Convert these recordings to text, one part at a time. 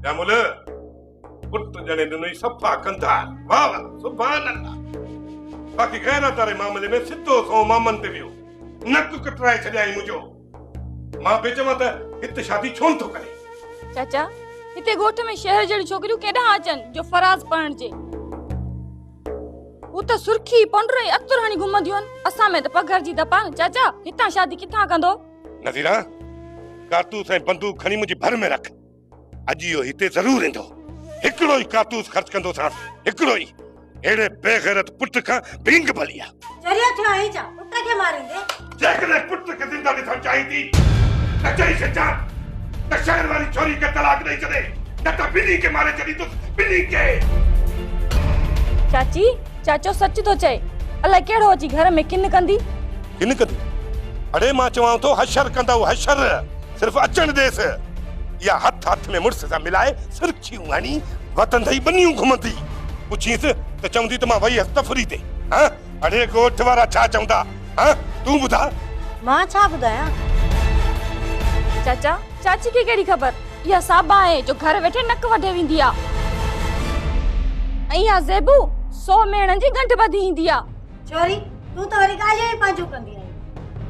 या मुल पुट जने ॾिनई सफ़ा कंधा वाह वाह सुभान अल्लाह। बाक़ी ग़ैरत वारे मामले में सिधो सो मामन ते वियो नक कटराए छॾियाई मुंहिंजो। मां पे चवां त हिते शादी छो थो करे। चाचा हिते ॻोठ में शहर जहिड़ी छोकिरियूं केॾां अचनि जो फराज़ पढ़ण जे। वो तो सुर्खी पंडरे अतुर हणी घुमंदियूं आहिनि। असां में त पघर जी दपा चाचा हितां शादी किथां कंदो। नज़ीरा कारतूस ऐं बंदूक खणी मुंहिंजी भर में रख। अॼु इहो हिते ज़रूर ईंदो। हिकिड़ो ई कारतूस ख़र्च कंदो सां हिकिड़ो ई। एड़े बेगैरत पुट खां बिंग भलिया चरिया थियो आई जा पुट के मारेंगे। जेकॾहिं पुट खे ज़िंदा ॾिसणु चाही थी त चई छॾिजां त शहर वारी छोरी खे तलाक ॾेई छॾे न त ॿिन्ही खे मारे छॾींदुसि ॿिन्ही खे। चाची चाचो सच तो चए। अलाए केड़ो अची घर में किन कंदी। किन कंदी? अड़े मां चवां थो हशर कंदव हशर। सिर्फ़ अचण देस। या हथ हथ में मुड़स सां मिलाए सुर्खियूं हणी वतंदई बनियूं घुमंदी। पुछीस त चवंदी त मां वई हस तफरी ते। हां अड़े ॻोठ वारा छा चवंदा? हां तूं ॿुधा। मां छा ॿुधायां? चाचा चाची खे केड़ी खबर। या साबा है जो घर वेठे नक वढे विंदी आ। ऐं या ज़ेबू 100 मेणन जी गंढ बधी ईंदी आ। छोरी तू तो वरी गालियां ही पांजू कंदी आई।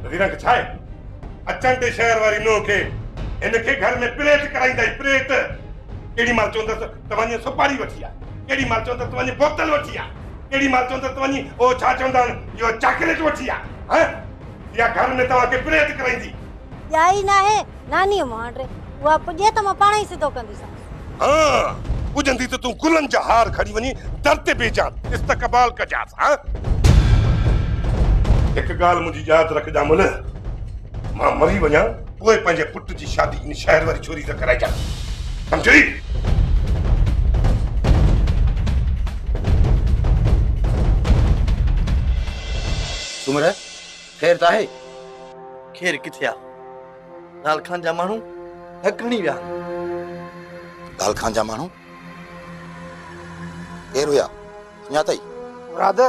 नदीरा के छाए अचण ते शहर वारी नो खे इनके घर में प्रेत कराईंदा प्रेत। केड़ी माल चवंदस तवनी सुपारी वठी आ। केड़ी माल चवंदस तवनी बोतल वठी आ। केड़ी माल चवंदस तवनी ओ छा चवंदा यो चॉकलेट वठी आ। हैं या घर में तवा के प्रेत कराईंदी। याई ना है नानी मांडरे वो पुजे त मां पाण ही सिधो कंदी सा। हां पुजंदी त तू गुलन जा हार खड़ी वनी दर ते बेजा इस्तकबाल कजास। हां एक गाल मुजी याद रखजा मुल। मां मरी वणा पोए पंहिंजे पुट जी शादी इन शहर वारी छोरी से कराई जा। समझी? सुमर खैर ता है? खैर किथे आ? लाल खान जा मानू हकणी विया। लाल खान जा मानू केर हुया सुञा तई? मुराद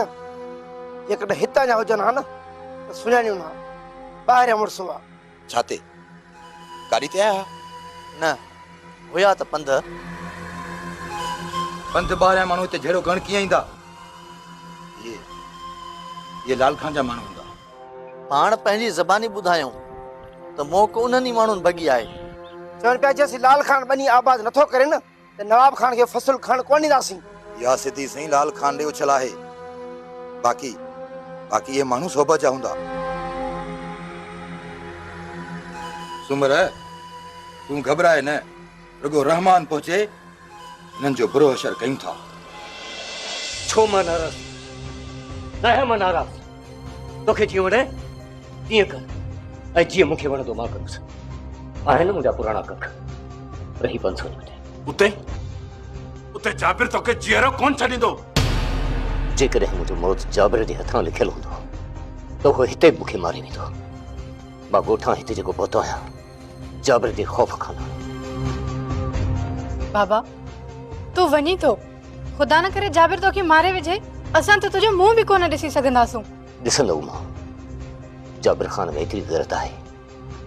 जेकॾहिं हितां जा हुजनि हा न त सुञाणियूं न। ॿाहिरियां मुड़ुस हुआ। छाते गाड़ी ते आया? न हुया त पंध ॿाहिरियां माण्हू हिते जहिड़ो गण कीअं ईंदा? ये लाल खान जा माण्हू हूंदा। पाण पंहिंजी ज़बानी ॿुधायूं त मौक़ो उन्हनि ई माण्हुनि भॻी आहे। चवनि पिया जेसीं लाल खान बनी आबाद नथो करे न त नवाब खान खे फसल खण कोन ॾींदासीं। या सिधी सही लाल खान ॾे उछल आहे। बाक़ी ये माण्हू सोबत जा हूंदा। सुमर तूं घबराए न। रुगो रहमान पहुचे हिननि जो बुरो असर कयूं था। छो मां नाराज़ न आहियां। मां नाराज़ तोखे जीअं वणे तीअं कर ऐं जीअं मूंखे वणंदो मां कंदुसि। आहिनि मुंहिंजा पुराणा कख रही 500 उते उते जाबिर तोखे जीअरो कोन छॾींदो। जेकॾहिं मुंहिंजो मौत जाबिर जे हथां लिखियलु हूंदो त उहो हिते मूंखे मारे वेंदो। मां ॻोठां हिते जेको पहुतो आहियां जाबिर जे ख़ौफ़ खां। बाबा तू वञी थो खुदा न करे जाबिर तोखे मारे विझे असां त तुंहिंजो मुंहुं बि कोन ॾिसी सघंदासूं। ॾिसंदो मां जाबिर खान में एतिरी ग़ैरत आहे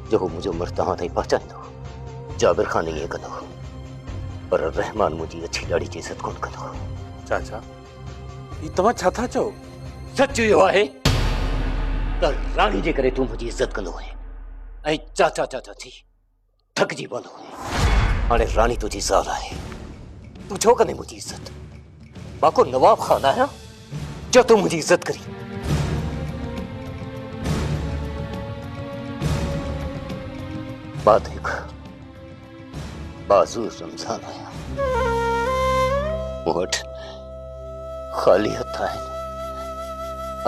जो हू मुंहिंजो मर्द तव्हां ताईं पहुचाईंदो। जाबिर खान ईअं कंदो पर रहमान मुंहिंजी अछी ॾाढ़ी जी इज़त कोन कंदो। चाचा ही तव्हां छा था चओ? सच इहो आहे त राणी जे करे तूं मुंहिंजी इज़त कंदो आहे ऐं चाचा चाचा थी थकिजी पवंदो आहे। हाणे राणी तुंहिंजी ज़ाल आहे। तूं छो कंदे मुंहिंजी इज़त? मां को नवाब खान आहियां जो तूं मुंहिंजी इज़त करी? बात हिकु बाज़ू रमज़ान आहियां। मूं वटि ख़ाली हथ आहिनि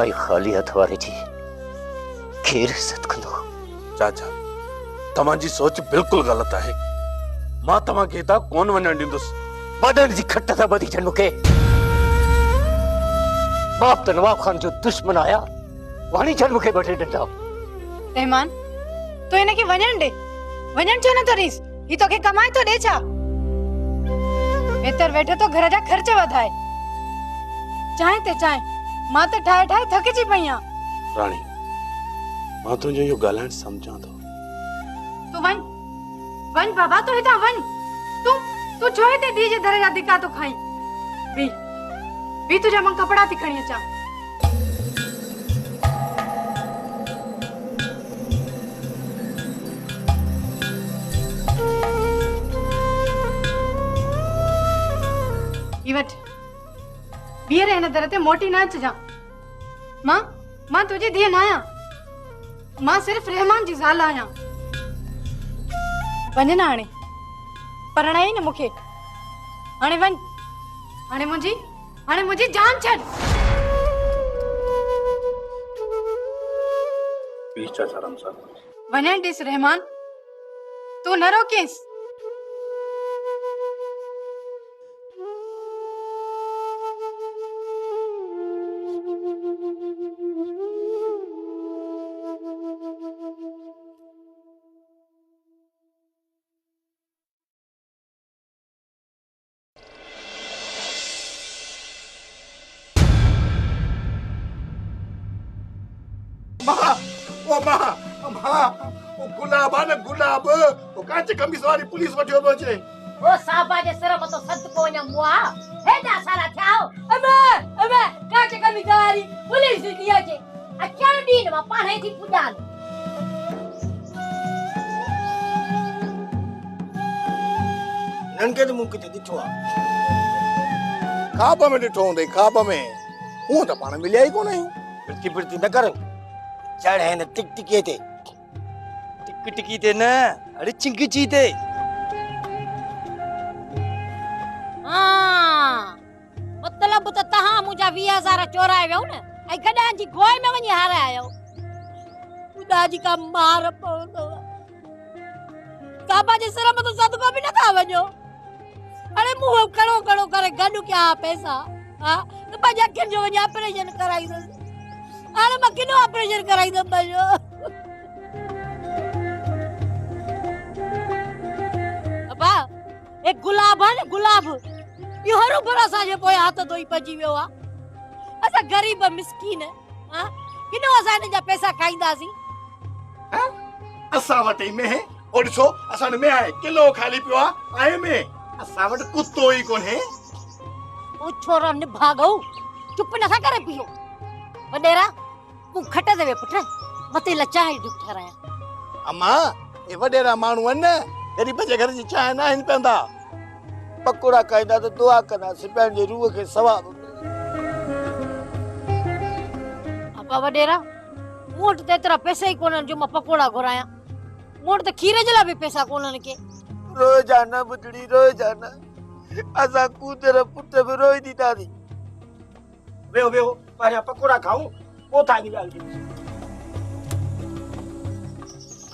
ऐं ख़ाली हथ वारे जी केरु इज़त कंदो? चाचा तव्हांजी सोच बिल्कुल ग़लत आहे। मां तव्हांखे हितां कोन वञण ॾींदुसि। वॾनि जी खट था ॿधी छॾ मूंखे। बाप त नवाब खान जो दुश्मन आया वाणी छॾ मूंखे ॿ टे डंडा। रहमान तू हिनखे वञण ॾे। वञण छो नथो ॾीस? ही तोखे कमाए थो ॾे छा? बेहतर वेठे तो घर जा ख़र्च वधाए। चाहे ते चाहे मां त ठाहे ठाहे थकिजी पई आहियां। राणी मां तुंहिंजो इहो ॻाल्हाइण सम्झां थो। तू वञ बाबा तू हितां वञ। तू छो दी जे दर जा धिका तो खाई भी तुझा मां कपड़ा थी खणी अचां। वठ बीहर हिन दर ते मोटी न अचिजां। मां तुझी धीअ न आहियां, मां सिर्फ़ रहमान जी ज़ाल आहियां। वञ न हाणे परणाई न मूंखे, हाणे वञ, हाणे मुंहिंजी जान छॾ। वञण ॾिस रहमान, तूं न रोकेस। गुलाब आहे न गुलाब, वो कांच कमीज वारी पुलिस वठियो पियो अचे। वो साबा जे सिर मथो सदको वञा मुआ हेॾा सारा थियाओ। अबे कांच कमीज वारी पुलिस थी अचे। अचण ॾीन मां पाणे थी पुॼां। ननके तो मूं किथे ॾिठो आहे, ख़्वाब में ॾिठो हूंदई, ख़्वाब में। हूअं त पाण मिलिया ई कोन आहियूं। फिरती न कर, चढ़ है न टिकटिकी ते, टिकटिकी ते न, अरे चिंकिची ते। मतलब त तहां मुंहिंजा 20,000 चोराए वियो न, ऐं गॾां जी गोए में वञी हाराए आयो। ख़ुदा जी का मार पवंदो। साबा जे सिर मथां सदको बि नथा वञो। अरे मुंहुं कड़ो कड़ो करे गॾु कया पैसा, हा त पंहिंजे अखियुनि जो वञी ऑपरेशन कराईंदसि। हाणे मां किनो ऑपरेशन कराईंदमि पंहिंजो। अबा ए गुलाब आहे न गुलाब, इहो हरू भरो असांजे पोइ हथ धोई भॼी वियो आहे। असां ग़रीब मिसकीन, हा किनो असां हिन जा पैसा खाईंदासीं। असां वटि में ओ ॾिसो, असां में आहे किलो खाली पियो आहे में। असां वटि कुतो ई कोन्हे। ओ छोरा निभागो, चुप नथा करे पियो। वॾेरा तूं खट ते वे पुट, मथे लचाई दुख ठहराया। अम्मा ए वॾेरा माण्हू आहिनि न, ग़रीब जे घर जी चांहि न आहिनि पीअंदा। पकोड़ा खाईंदा त दुआ कंदा सिपाहियुनि जे रूह खे सवाब। अपा वॾेरा, मूं वटि त एतिरा पैसा ई कोन्हनि जो मां पकोड़ा घुरायां। मूं वटि त खीर जे लाइ बि पैसा कोन्हनि के। रोजाना बुजड़ी रोजाना असां कूदर पुट बि रोई ॾींदासीं। वेहो वेहो, पहिरियां पकोड़ा खाऊं, पोइ तव्हांजी ॻाल्हि थींदी।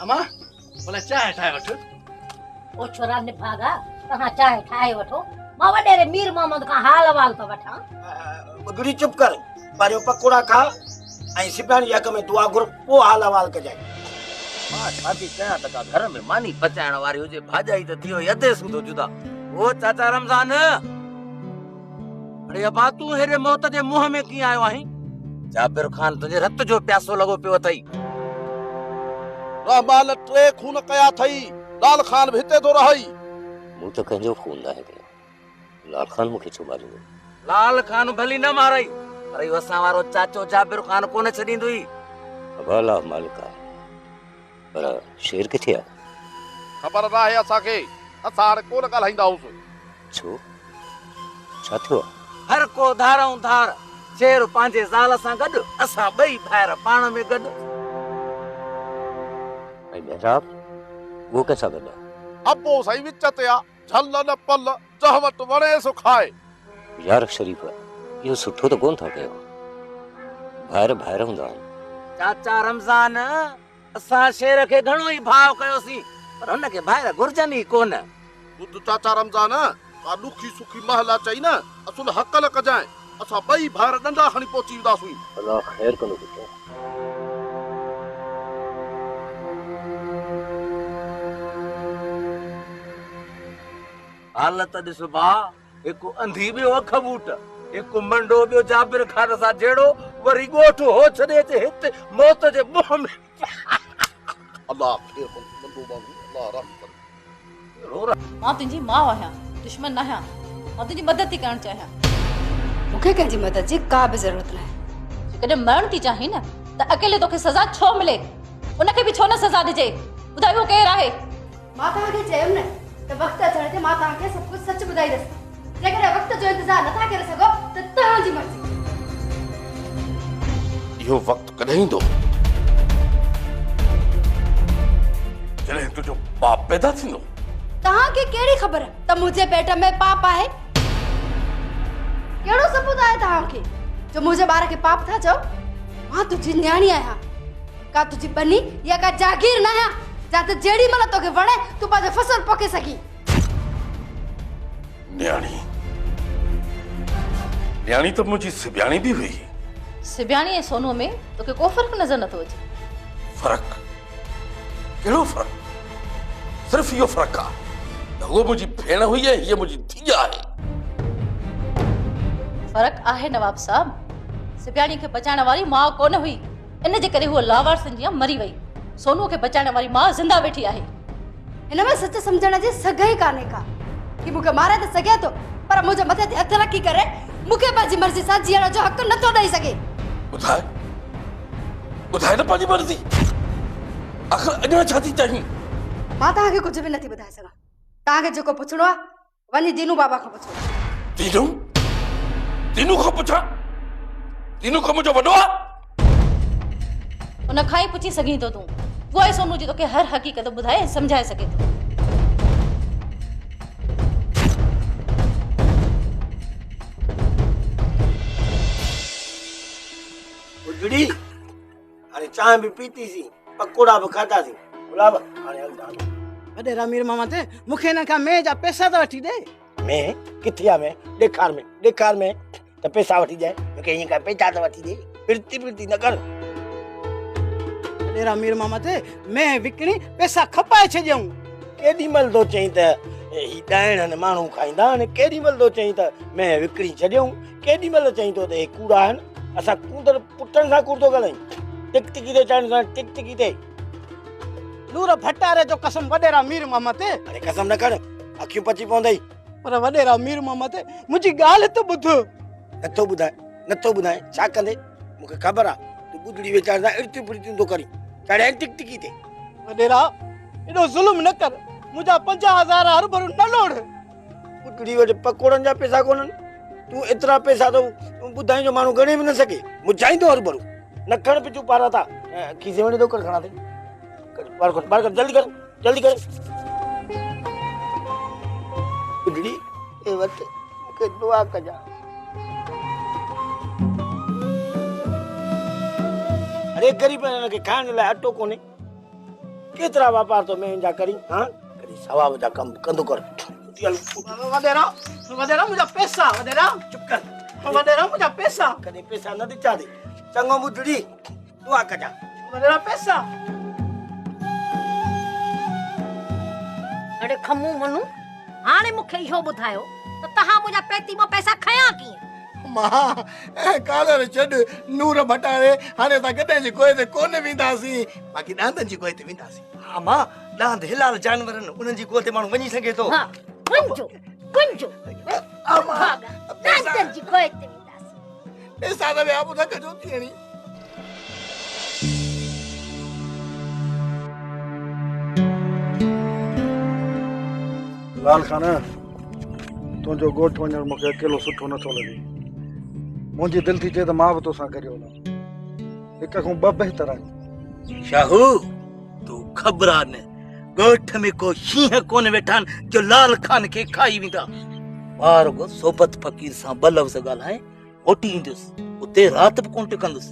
अम्मा भला चांहि ठाहे वठु। ओ छोरा निभागा, तव्हां चांहि ठाहे वठो, मां वॾेरे मीर मोहम्मद खां हाल अहवाल थो वठां। बुजड़ी चुप कर, पहिरियों पकोड़ा खा ऐं सिपाहियुनि जे हक़ में दुआ घुर, पोइ हाल अहवाल कजांइ। मां शादी कयां त का घर में मानी पचाइण वारी हुजे, भाॼाई त थी वई अधे सूदो जुदा। ओ चाचा रमज़ान, अरे अबा तूं हेरे मौत जे मुंहं में कीअं आयो आहीं? जाबिर खान तुंहिंजे रत जो प्यासो लॻो पियो अथई। रहमान 3 खून कया अथई, लाल खान बि हिते थो रही। मूं त कंहिंजो खून न आहे कयो। लाल खान मूंखे छो मारियो? लाल खान भली न मारई, पर इहो असां वारो चाचो जाबिर खान कोन छॾींदुई। अबाला मालिक आहे, पर शेर किथे आहे? ख़बर न आहे असांखे, असां हाणे कोन ॻाल्हाईंदा आहियूं। छो, छा थियो? हर को धारऊं धार, शेर पंहिंजे ज़ाल सां गॾु, असां ॿई भाइर पाण में गॾु। ऐं मेहराब, वो कंहिंसां गॾु आहे? अबो साईं विच ते आ, झल न पल, जह वटि वणे सो खाए। यार शरीफ, इहो सुठो त कोन था कयो। भाइर भाइर हूंदा आहिनि। चाचा रमज़ान, असां शेर खे घणो ई भाव कयोसीं, पर हुनखे भाइर घुर्जनि ई कोन। ॿुध चाचा रमज़ान, का ॾुखी सुखी महला चई न, असुल हक़ न कजांइ। असां ॿई भाइर डंडा खणी पहुची वेंदासीं। अलाह ख़ैर कंदो पुटु। हालत ॾिस भाउ, हिकु अंधी ॿियो अख बूट, हिकु मंडो ॿियो जाबिर खान सां जहिड़ो, वरी ॻोठ हो छॾे ते हिते मौत जे मुंहं में। अल्लाह ख़ैर कंदो बाबू, अल्लाह रहम करे। मां तुंहिंजी माउ आहियां, दुश्मन न आहियां। मां तुंहिंजी मदद थी करणु चाहियां। मूंखे कंहिंजी मदद जी का बि ज़रूरत न आहे। जेकॾहिं मरण थी चाहीं न त अकेले तोखे सज़ा छो मिले, उनखे बि छो न सज़ा ॾिजे। ॿुधाए उहो केरु आहे? मां तव्हांखे चयमि न त वक़्तु अचण ते मां तव्हांखे सभु कुझु सच ॿुधाईंदसि। जेकॾहिं वक़्त जो इंतज़ारु नथा करे सघो त तव्हांजी मर्ज़ी। इहो वक़्तु कॾहिं ईंदो जॾहिं तुंहिंजो पाप पैदा थींदो? तव्हांखे कहिड़ी ख़बर त मुंहिंजे पेट में पाप आहे? कहिड़ो सबूत आहे तव्हांखे जो मुंहिंजे ॿार खे पाप था चओ? मां तुंहिंजी न्याणी आहियां, का तुंहिंजी बनी या का जागीर न आहियां जा त जेॾी महिल तोखे वणे तूं पंहिंजो फसल पोखे सघी। न्याणी त मुंहिंजी सिबियाणी बि हुई। सिबियाणी ऐं सोनूअ में तोखे को फ़र्क़ु नज़र नथो अचे। फ़र्क़ु? कहिड़ो फ़र्क़ु? सिर्फ़ इहो फ़र्क़ु आहे त उहा मुंहिंजी भेण हुई ऐं हीअ मुंहिंजी धीउ आहे। फ़र्क़ु आहे नवाब साहब, सिबियाणी खे बचाइण वारी माउ कोन हुई, इन जे करे हूअ लावारसन जी मरी वई। सोनूअ खे बचाइण वारी माउ ज़िंदा वेठी आहे। हिन में सच सम्झण जी सघ ई कान्हे का कि मूंखे मारे त सघे थो पर मुंहिंजे मथे ते हथ रखी करे मूंखे पंहिंजी मर्ज़ी सां जीअण जो हक़ नथो ॾेई सघे। ॿुधाए न पंहिंजी मर्ज़ी। आख़िर अञा छा थी चाहीं? मां तव्हांखे कुझु बि नथी ॿुधाए सघां। तव्हांखे जेको पुछणो आहे वञी दीनू बाबा खां पुछो। दीनू खां पुछां? दीनू खां मुंहिंजो वॾो आहे? उन खां ई पुछी सघीं थो तूं। उहो ई सोनू जी तोखे हर हक़ीक़त ॿुधाए ऐं सम्झाए सघे थो। गुजड़ी हाणे चांहि बि पीतीसीं, पकोड़ा बि खाधासीं। गुलाब हाणे हलंदा। वॾेरा मीर मामा ते मूंखे हिन खां मैं जा पैसा त वठी ॾे। मैं किथे आहे? मैं ॾेखार में त पैसा वठी ॾे। मूंखे ईअं का पैसा त वठी ॾे। फिरती न कर। वॾेरा मीर मामा ते मैं विकिणी पैसा खपाए छॾियऊं। केॾी महिल तो चई त ही ॾाइण माण्हू खाईंदा आहिनि, केॾी महिल तो चई त मैं विकिणी छॾियऊं, केॾी महिल चई तो त हे कूड़ा आहिनि। असां कूदर पुटनि सां कुर्तो ॻाल्हायूं। टिकटिकी ते चढ़नि सां टिकटिकी ते। नूर भटारे जो कसम वॾेरा मीर मामा ते। अरे कसम न कर, अखियूं पची पवंदई। पर वॾेरा मीर मामा ते मुंहिंजी ॻाल्हि त ॿुध। नथो ॿुधाए छा कंदे? मूंखे ख़बर आहे तूं गुजड़ी वीचार सां इर्तियूं फिरतियूं थो करी। चढ़े टिकटिकी ते। वॾेरा एॾो ज़ुल्म न कर, मुंहिंजा 50,000 हर भरू न लोड़। गुजड़ी वटि पकोड़नि जा पैसा कोन्हनि, तूं एतिरा पैसा तो ॿुधाई जो माण्हू गणे बि न सघे। मुझाईंदो हर भरू न खण पिचू पारा था खीसे वञे थो कर खणा थी। बार कर जल्दी कर गुजड़ी ए वक्त के दुआ कजा। अरे गरीब के खाइण लाइ अटो कोन्हे, केतिरा वापार तो मैं जा करी। हां करी सवाब जा कम कंदो कर। वॾेरा मुंहिंजा पैसा। वॾेरा चुप कर। वॾेरा मुंहिंजा पैसा। कॾहिं पैसा न ॾिचा थी। चङो गुजड़ी दुआ कजा। वॾेरा पैसा। अरे खमू मनु हाणे मूंखे इहो ॿुधायो त तव्हां मुंहिंजा पेती मां पैसा खयां कीअं? मां कालर छॾ नूर भटारे हाणे असां गॾे जी कोई ते कोन वेंदासीं, बाक़ी ॾांदनि जी कोई ते वेंदासीं। हा मां ॾांद हिलाल जानवरनि उन्हनि जी कोई ते माण्हू वञी सघे थो। हा गुंजो ॾांदनि जी कोई ते वेंदासीं। पैसा त ॿिया ॿुधा कजो थियणी। लाल खान तुंहिंजो ॻोठु वञणु मूंखे अकेलो सुठो नथो लॻे। मुंहिंजी दिलि थी चए त मां बि तोसां गॾु वञा। हिक खां ॿ बहितर आहिनि। शाहू तूं ख़बरान ॻोठ में को शींहं कोन वेठा जो लाल खान खे खाई वेंदा। बार गो सोबत फ़कीर सां ॿ लफ़्ज़ ॻाल्हाए मोटी ईंदुसि, उते राति बि कोन टिकंदुसि।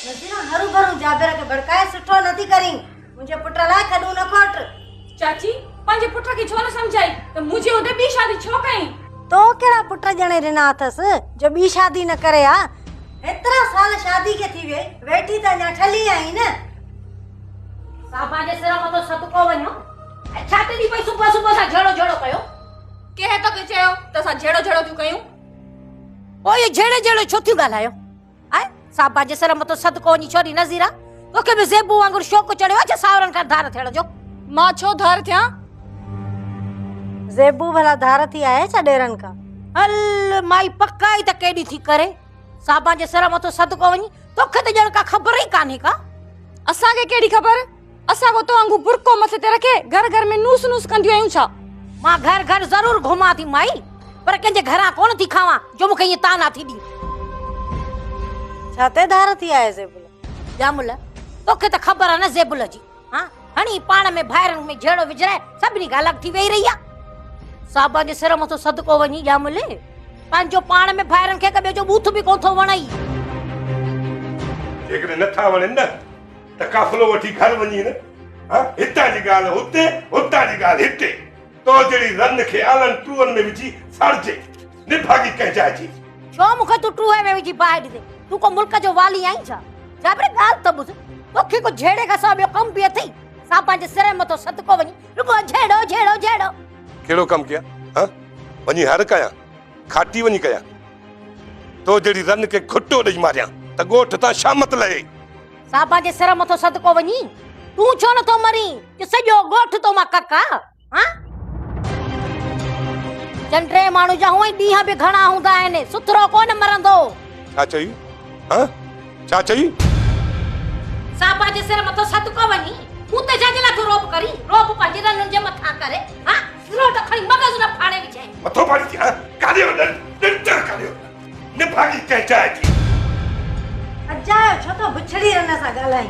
नज़ीरा हरू भरू जाबिर खे भड़काए सुठो नथी करी। मुंहिंजे पुट लाइ कॾूं न खोट। चाची पंहिंजे पुट खे छो न सम्झाई त मुंहिंजे उते ॿी शादी छो कई? तो कहिड़ा पुट ॼणे ॾिना अथसि जो ॿी शादी न करे आ? एतिरा साल शादी खे थी वे वेठी त अञा ठली आई न। साबा जे सिर मथो सदको वञो ऐं छाती दी पई सुबुह सां झड़ो कयो। कंहिं तोखे चयो त असां झेड़ो थियूं कयूं? पोइ ये झेड़े छो थियूं ॻाल्हायो? ऐं साबा जे सिर मथो सदको वञी छोरी नज़ीरा तोखे बि ज़ेबू वांगुरु शौक़ु चढ़ियो आहे छा सावरनि खां धार थियण जो? मां छो धार थियां? ज़ेबू भला धार थी आहे छा ॾेरनि खां? हल माई पकाई त केॾी थी करे साबा जे सर मथो सदको वञी तोखे त ॼण का ख़बर ई कान्हे का। असांखे कहिड़ी ख़बर? असां को तो वांगुरु बुरको मथे ते रखे घर घर में नूस नूस कंदियूं आहियूं छा? मां घर घर ज़रूर घुमां थी माई, पर कंहिंजे घरां कोन थी खावां जो मूंखे ईअं ताना थी ॾी। छा ते धार थी आहे ज़ेबुल? जामुल तोखे त ख़बर आहे न ज़ेबुल जी, हाँ हणी पाण में भाइरनि में झेड़ो विझराए सभिनी खां अलॻि थी वेही रही आहे। साबा जे सिर मथो सदको वञी जामुल पंहिंजो पाण में भाइरनि खे ॿियो जो बूथ बि कोन थो वणई। जेकॾहिं नथा वणनि न त काफ़िलो वठी घर वञी न, हाँ हितां जी ॻाल्हि हुते, हुतां जी ॻाल्हि हिते, तो जहिड़ी रन खे आलनि टूअनि में विझी सड़जे निभागी कंहिं जाइ जी। छो मूंखे तूं टूहे में विझी बाहि ॾिजे? तूं को मुल्क जो वाली आहीं छा? जाबरे ॻाल्हि त ॿुध, तोखे को झेड़े खां सवाइ ॿियो कमु बि अथई? साबा जे सिर मथो सदको वञी रुगो झेड़ो झेड़ो झेड़ो। कहिड़ो कमु कया? हाँ वञी हर कयां, खाटी वञी कयां, तो जहिड़ी रन खे खुटो ॾेई मारियां त ॻोठ तां शामत लहे। साबा जे सिर मथो सदको वञी तूं छो नथो मरी कि सॼो ॻोठ तो मां कका? हाँ चंड्रे माण्हू जा हूअं ई ॾींहं बि घणा हूंदा आहिनि, सुथरो कोन मरंदो। छा चई? हाँ छा चई? साबा जे सिर मथो सदको वञी तूं त छाजे लाइ थो रोप करी? रोप पंहिंजे रननि जे मथां करे, हाँ रोट खणी मगज़ न फाड़े विझे। मथो फाड़ी थी, हाँ काॾे वञनि ॾंडर काॾे निभागी कंहिं जाइ जी। अजायो छो तो बुछड़ी रन सां ॻाल्हाई?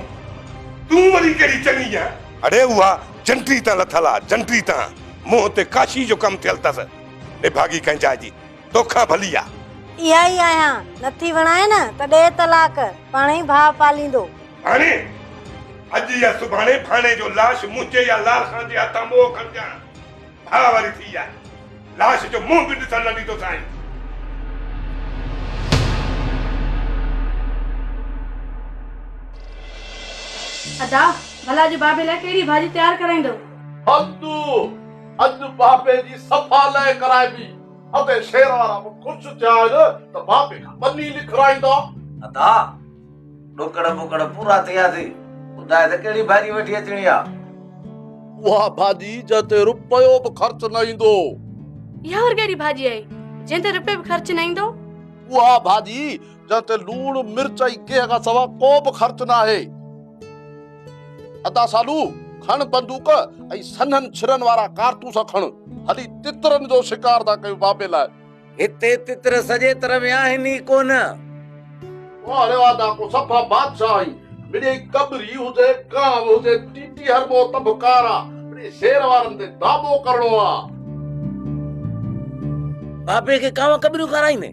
तूं वरी कहिड़ी चङी आहे? अड़े उहा जंट्री तां लथल आहे, जंट्री तां मुंहुं ते काशी जो कमु थियल अथसि। निभागी कंहिं जाइ जी तोखां भली आहे। इहा ई आहियां, नथी वणाए न त ॾे तलाक, पाण ई भाउ पालींदो। हाणे अॼु या सुभाणे भाणे जो लाश मुंहिंजे या लाल खान जे हथां मोह खणजां। भाउ वारी थी आहे, लाश जो मुंहुं बि ॾिसण न ॾींदो साईं। अदा भला जी बाबे लाइ कहिड़ी भाॼी तयारु कराईंदो? अॼु बाबे जी सफ़ा लय कराइबी। अबे शेर वारा ख़ुशि थिया न त बाबे खां बनी लिखराईंदा। अदा ढोकड़ बुकड़ पूरा तयार थी, ॿुधाए त कहिड़ी भाॼी वठी अचणी आहे? उहा भाॼी जते रुपयो बि ख़र्च न ईंदो। इहा और कहिड़ी भाॼी आहे जंहिं ते रुपयो बि ख़र्च न ईंदो? उहा भाॼी जते लूण मिर्च ऐं गिह खां सवाइ को बि ख़र्च न आहे। अदा सालू खण बंदूक ऐं सनन छिरन वारा कारतूस खण, हली तितरन जो शिकार था कयूं बाबे लाइ। हिते तितर सॼे तरह में आहिनि ई कोन। अरे वादा को सफ़ा बादशाही, मिड़े कबरी हुजे, गांव हुजे, टीटी हरबो तबकारा, मिड़े शेर वारनि ते दाबो करणो आहे। बाबे खे कांव कबरियूं कराईंदे?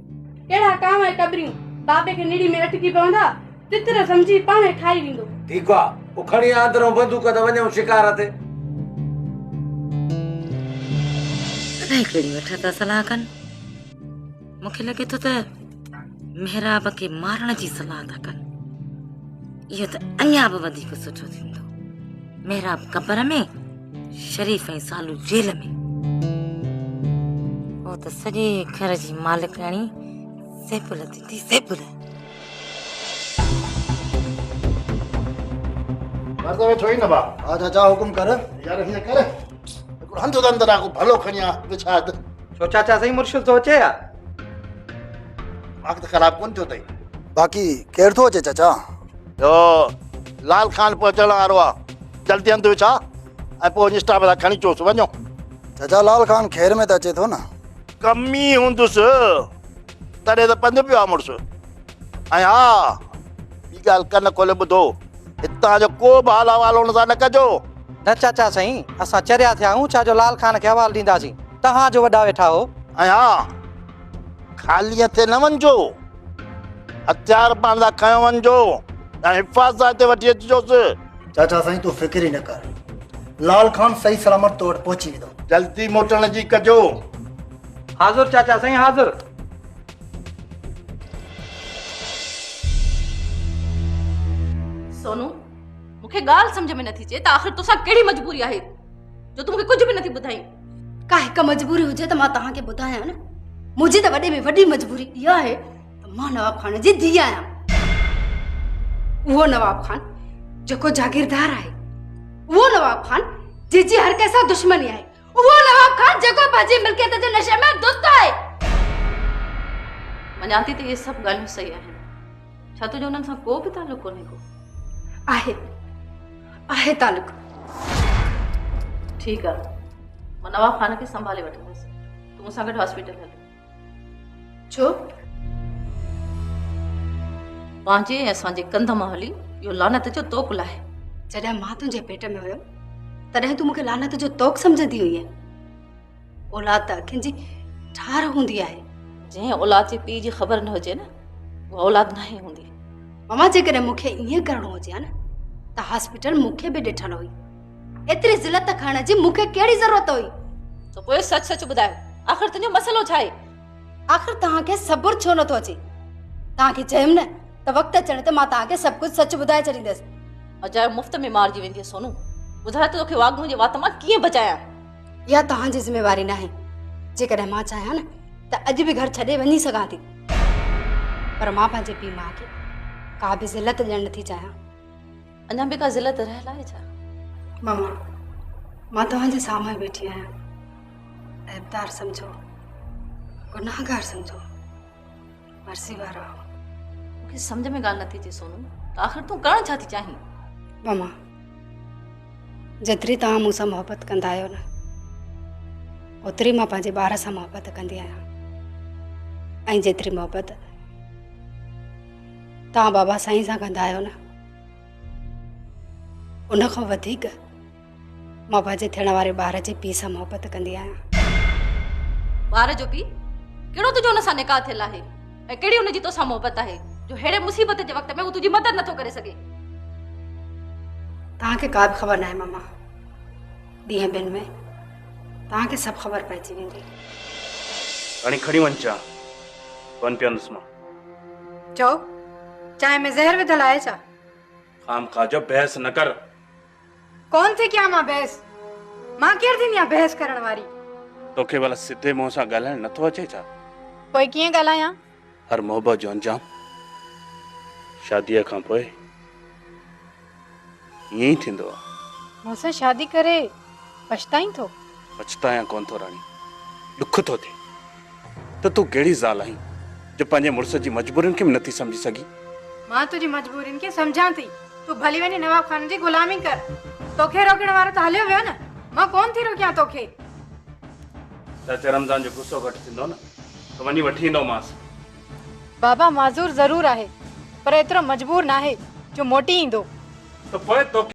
कहिड़ा कांव ऐं कबरियूं? बाबे खे निड़ी में अटकी पवंदा, तितर समझी पाणे ठाही वेंदो। ठीकु आहे, पोइ खणी आंदरो बंदूक त वञूं शिकार ते। अलाए कहिड़ी वठा था सलाह कनि। मूंखे लॻे थो त मेहराब खे मारण जी सलाह था कनि। इहो त अञा बि वधीक सुठो थींदो। मेहराब क़बर में, शरीफ़ ऐं सालू जेल में। वो त सॼे घर जी मालिकाणी ज़ेबुल थींदी, ज़ेबुल। मर्द वेठो ई न बा। हा चाचा हुकुम कर। यार हीअं कर, हिकिड़ो हंधु अंदरि को भलो खणी आ विछाद। छो चाचा सही मुर्शिद थो अचे या? वक़्तु ख़राब कोन थियो अथई। बाक़ी केरु थो अचे चाचा? यो लाल खान पोइ अचण वारो आहे, जल्दी हंधि विछा ऐं पोइ स्टाफ सां खणी अचोसि। वञो चाचा, लाल खान खैर में त अचे थो न? कमी हूंदुसि तॾहिं त पंधु पियो आहे मुड़ुसु। ऐं हा ॿी ॻाल्हि कन खोले ॿुधो, हितां जो को बि हाल अहवाल हुन सां न कजो। न चाचा साईं, असां चरिया थिया आहियूं, छा जो लाल खान खे हवाल ॾींदासीं। तव्हां जो वॾा वेठा हो। ऐं हा ख़ाली हथे न वञिजो, हथियार पाण सां खयो वञिजो ऐं हिफ़ाज़त ते वठी अचिजोसि। चाचा साईं तूं फिक्र ई न कर, लाल खान सही सलामत तो वटि पहुची वेंदो। जल्दी मोटण जी कजो। हाज़ुर चाचा साईं, हाज़ुर। सोनू, मूंखे ॻाल्हि सम्झ में नथी अचे त आख़िर तोसां कहिड़ी मजबूरी आहे जो तूं मूंखे कुझु बि नथी ॿुधाई। का हिकु मजबूरी हुजे त मां तव्हांखे ॿुधायां न। मुंहिंजी त वॾे में वॾी मजबूरी इहा आहे त मां नवाब खान जी धीउ आहियां। उहो नवाब खान जेको जागीरदार आहे, उहो नवाब खान जंहिंजी हर कंहिं सां दुश्मनी आहे, उहो नवाब खान जेको पंहिंजी मिल्कियत जे नशे में दुस्त आहे। मञाती त इहे सभु ॻाल्हियूं सही आहिनि, छा तुंहिंजो उन्हनि सां को बि तालुक कोन्हे को? आहे तालुक। ठीकु आहे, मां नवाब ख़ान खे संभाले वठंदसि, तूं मूंसां गॾु हॉस्पिटल हल। छो? पंहिंजे ऐं असांजे कंध मां हली इहो लानत जो तोक लाहे। जॾहिं मां तुंहिंजे पेट में हुयमि तॾहिं तूं मूंखे लानत जो तोक सम्झंदी हुई। औलाद त अखियुनि जी ठार हूंदी आहे। जंहिं औलाद जे पीउ जी ख़बर न हुजे न, उहा औलाद न हूंदी। मामा जेकॾहिं मूंखे ईअं करिणो हुजे न त हॉस्पिटल मूंखे बि ॾिठल हुई। एतिरी ज़िलत खणण जी मूंखे कहिड़ी ज़रूरत हुई? त पोइ सच सच ॿुधायो, आख़िर तुंहिंजो मसइलो छा आहे? आख़िर तव्हांखे सबुर छो नथो अचे? तव्हांखे चयमि न त वक़्तु अचण ते मां तव्हांखे सभु कुझु सच ॿुधाए छॾींदसि। अजायो मुफ़्त में मारिजी वेंदी सोनू। ॿुधाए त तोखे वागनू जे वात मां कीअं बचायां? इहा तव्हांजी ज़िम्मेवारी न आहे। जेकॾहिं मां चाहियां न त अॼु बि घर छॾे वञी सघां थी, पर मां पंहिंजे पीउ माउ खे का बि ज़िलत ॾियणु नथी चाहियां। अञा बि का ज़िलत रहियल आहे छा? मामा, मां तव्हांजे साम्हूं वेठी आहियां। ऐबदार सम्झो, गुनाहगार सम्झो, मर्ज़ी वारो। मूंखे सम्झ में ॻाल्हि नथी अचे सोनू, त आख़िर तूं करणु छा थी चाहीं? मामा, जेतिरी तव्हां मूंसां मोहबत कंदा आहियो न, ओतिरी मां पंहिंजे ॿार सां मोहबत कंदी आहियां। ऐं जेतिरी मोहबत तव्हां बाबा साईं सां कंदा आहियो न, उन खां वधीक मां पंहिंजे थियण वारे ॿार जे पीउ सां मोहबत कंदी आहियां। ॿार जो पीउ? कहिड़ो तुंहिंजो हुन सां निकाह थियल आहे ऐं कहिड़ी हुनजी तोसां मोहबत आहे जो हेड़े मुसीबत जे वक़्त में हू तुंहिंजी मदद नथो करे सघे? तव्हांखे का बि ख़बर न आहे मामा। ॾींहं ॿिनि में तव्हांखे सभु ख़बर पइजी वेंदी। रानी खणी वञ चाह, वञ पीअंदुसि मां। चओ, चांहि में ज़हर विधल आहे छा? खाम खा जो बहस न कर। कौन थी कयां मां बहस? मां केरु थींदी आहियां बहस करण वारी? तोखे भला सिधे मुंहं सां ॻाल्हाइण नथो अचे छा? पोइ कीअं ॻाल्हायां? हर मोहबत जो अंजाम शादीअ खां पोइ ईअं ई थींदो आहे। मूंसां शादी करे पछताईं थो? पछतायां कोन थो रानी, ॾुख थो थिए त तूं कहिड़ी ज़ाल आहीं जो पंहिंजे मुड़ुस जी मजबूरियुनि खे बि नथी सम्झी सघी। मां तुंहिंजी मजबूरियुनि खे सम्झां थी। तूं भली वञी नवाब खान जी गुलामी कर। तोखे रोकण वारो त हलियो वियो न, मां कोन थी रोकियां तोखे। चाचा रमज़ान जो गुस्सो घटि थींदो न त वञी वठी ईंदोमांसि। बाबा माज़ूर ज़रूर आहे, पर एतिरो मजबूर न आहे जो मोटी ईंदो। त पोइ तोखे